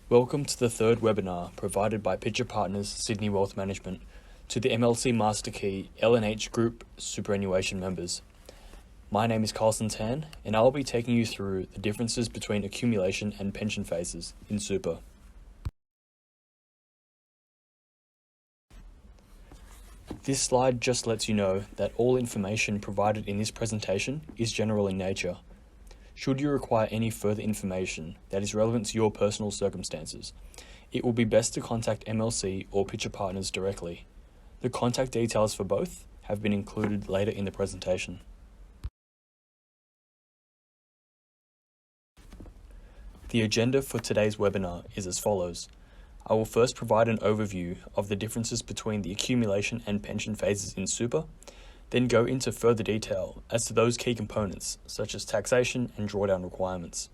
Welcome to the third webinar provided by Pitcher Partners Sydney Wealth Management to the MLC MasterKey L&H Group Superannuation members. My name is Carlson Tan and I will be taking you through the differences between accumulation and pension phases in super. This slide just lets you know that all information provided in this presentation is general in nature. Should you require any further information that is relevant to your personal circumstances, it will be best to contact MLC or Pitcher Partners directly. The contact details for both have been included later in the presentation. The agenda for today's webinar is as follows. I will first provide an overview of the differences between the accumulation and pension phases in super, then go into further detail as to those key components such as taxation and drawdown requirements.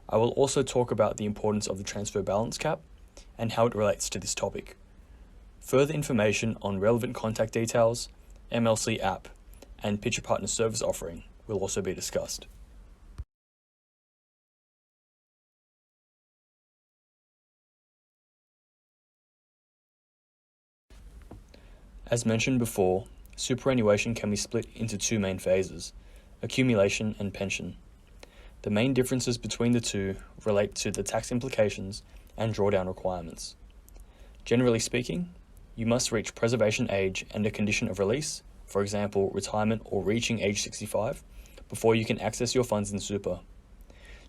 I will also talk about the importance of the transfer balance cap and how it relates to this topic. Further information on relevant contact details, MLC App, and Pitcher Partners service offering will also be discussed. As mentioned before, superannuation can be split into two main phases, accumulation and pension. The main differences between the two relate to the tax implications and drawdown requirements. Generally speaking, you must reach preservation age and a condition of release, for example, retirement or reaching age 65, before you can access your funds in super.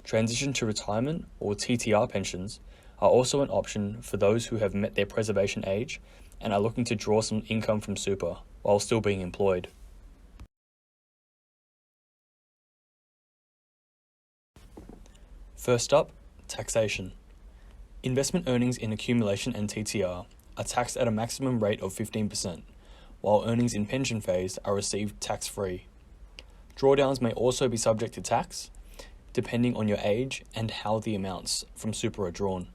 Transition to retirement or TTR pensions are also an option for those who have met their preservation age and are looking to draw some income from super while still being employed. First up, taxation. Investment earnings in accumulation and TTR are taxed at a maximum rate of 15%, while earnings in pension phase are received tax-free. Drawdowns may also be subject to tax, depending on your age and how the amounts from super are drawn.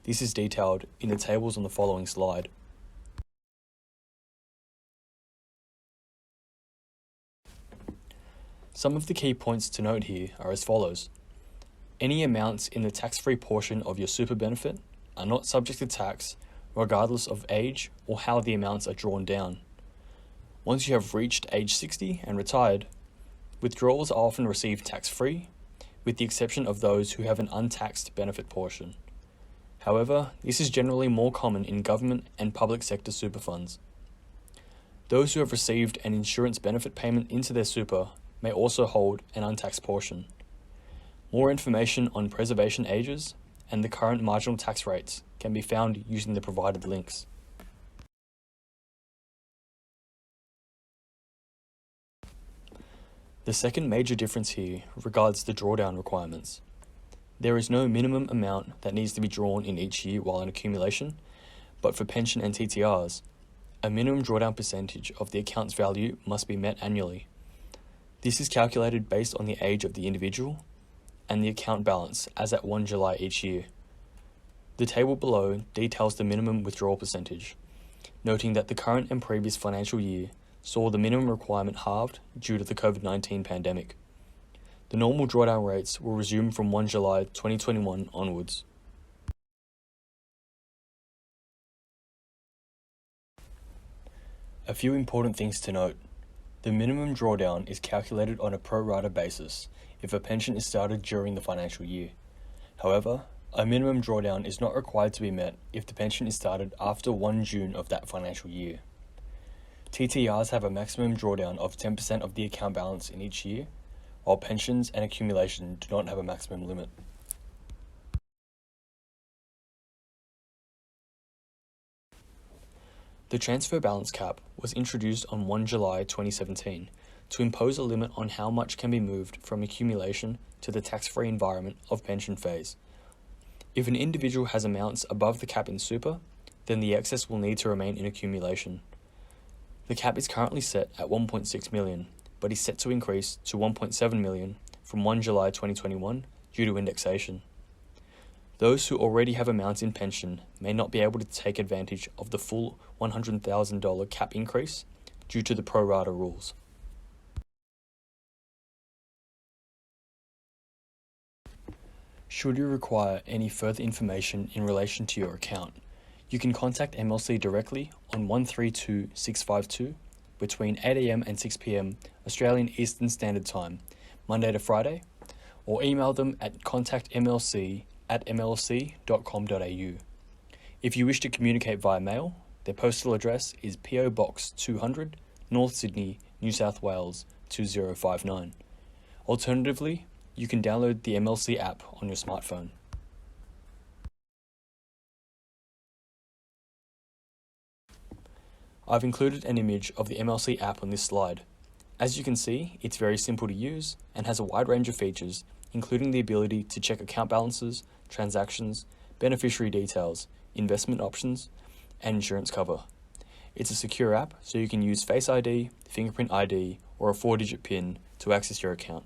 This is detailed in the tables on the following slide. Some of the key points to note here are as follows. Any amounts in the tax-free portion of your super benefit are not subject to tax regardless of age or how the amounts are drawn down. Once you have reached age 60 and retired, withdrawals are often received tax-free, with the exception of those who have an untaxed benefit portion. However, this is generally more common in government and public sector super funds. Those who have received an insurance benefit payment into their super may also hold an untaxed portion. More information on preservation ages and the current marginal tax rates can be found using the provided links. The second major difference here regards the drawdown requirements. There is no minimum amount that needs to be drawn in each year while in accumulation, but for pension and TTRs, a minimum drawdown percentage of the account's value must be met annually. This is calculated based on the age of the individual and the account balance as at 1 July each year. The table below details the minimum withdrawal percentage, noting that the current and previous financial year saw the minimum requirement halved due to the COVID-19 pandemic. The normal drawdown rates will resume from 1 July 2021 onwards. A few important things to note. The minimum drawdown is calculated on a pro rata basis if a pension is started during the financial year. However, a minimum drawdown is not required to be met if the pension is started after 1 June of that financial year. TTRs have a maximum drawdown of 10% of the account balance in each year, while pensions and accumulation do not have a maximum limit. The transfer balance cap was introduced on 1 July 2017 to impose a limit on how much can be moved from accumulation to the tax-free environment of pension phase. If an individual has amounts above the cap in super, then the excess will need to remain in accumulation. The cap is currently set at 1.6 million, but is set to increase to 1.7 million from 1 July 2021 due to indexation. Those who already have amounts in pension may not be able to take advantage of the full $100,000 cap increase due to the pro rata rules. Should you require any further information in relation to your account, you can contact MLC directly on 132 652 between 8 a.m. and 6 p.m. Australian Eastern Standard Time, Monday to Friday, or email them at contactmlc@mlc.com.au. If you wish to communicate via mail, their postal address is PO Box 200, North Sydney, New South Wales 2059. Alternatively, you can download the MLC app on your smartphone. I've included an image of the MLC app on this slide. As you can see, it's very simple to use and has a wide range of features, including the ability to check account balances, transactions, beneficiary details, investment options, and insurance cover. It's a secure app, so you can use Face ID, Fingerprint ID, or a 4-digit PIN to access your account.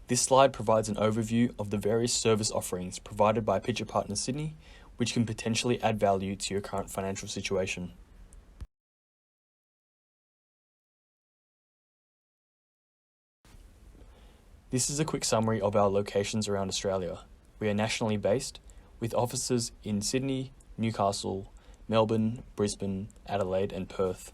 This slide provides an overview of the various service offerings provided by Pitcher Partners Sydney, which can potentially add value to your current financial situation. This is a quick summary of our locations around Australia. We are nationally based, with offices in Sydney, Newcastle, Melbourne, Brisbane, Adelaide, and Perth.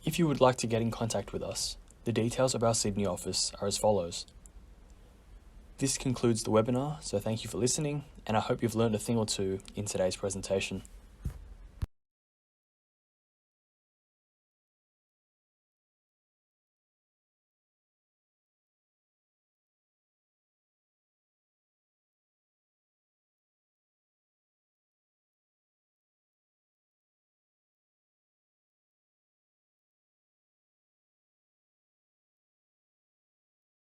If you would like to get in contact with us, the details of our Sydney office are as follows. This concludes the webinar, so thank you for listening, and I hope you've learned a thing or two in today's presentation.